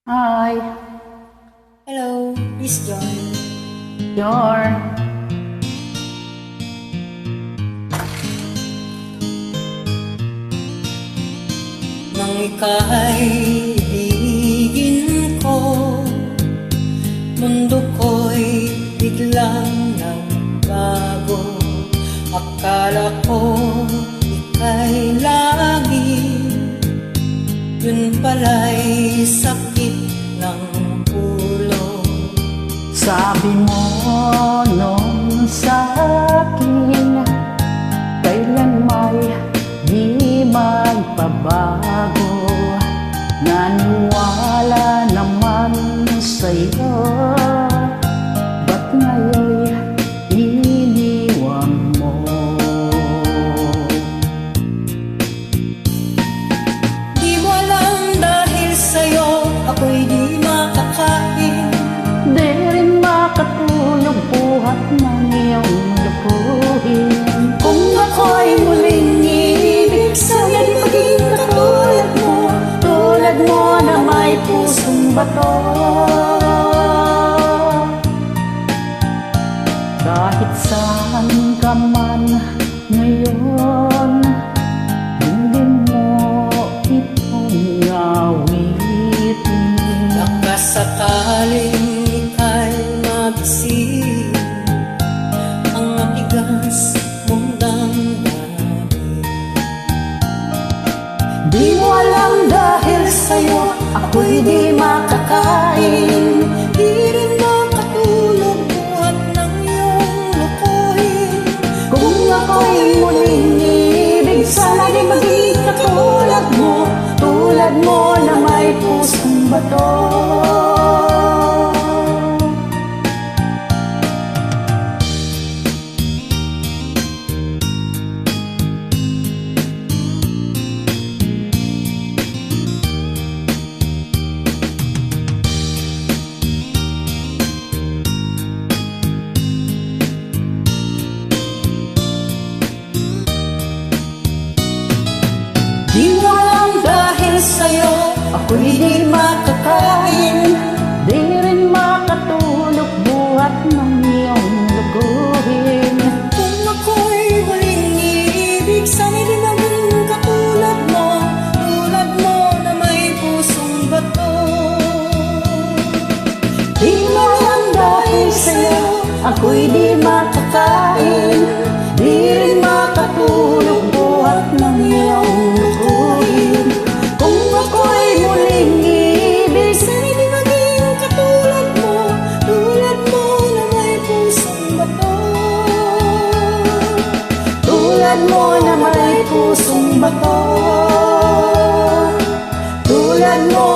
Hi. Hello, please join. Sure. Nang ika'y ibigin ko, mundo ko'y biglang nagbago. Akala ko ika'y langit, yun pala'y sakit ng ulo. Sabi mo nung sa'kin, kailan may di magbabago. Naniwala naman sa'yo, ba't ngayon'y iniwan mo? Di mo alam dahil sa'yo ako'y di makakain. Di rin makatulog buhat ng iyong lupuhin. Kung ako'y muling ibig, sana di maging katulad mo. Tulad mo na may pusong bato. Kahit saan ka man ngayon, hindi mo itong awitin. Baka sakaling ika'y magsing ang matigas mong damdamin. Di mo alam dahil sa'yo ako'y di makakain. Di rin makatulog buhat ng iyong lukuhin. Kung ako'y muling ibig, sana di maging katulad mo. Tulad mo na may pusong bato. Di mo alam dahil sa'yo Ako'y di makakain, di rin makatulog buhat ng iyong luguhin. kung ako'y muling ibig, sana di maging katulad mo. Tulad mo na may pusong bato. Di mo alam dahil sa'yo ako'y di makakain, di rin makatulog buhat ng iyong luguhin. Kung ako'y muling ibig, Sana di maging katulad mo. Tulad mo na may pusong bato. tulad mo na may pusong bato. Tulad mo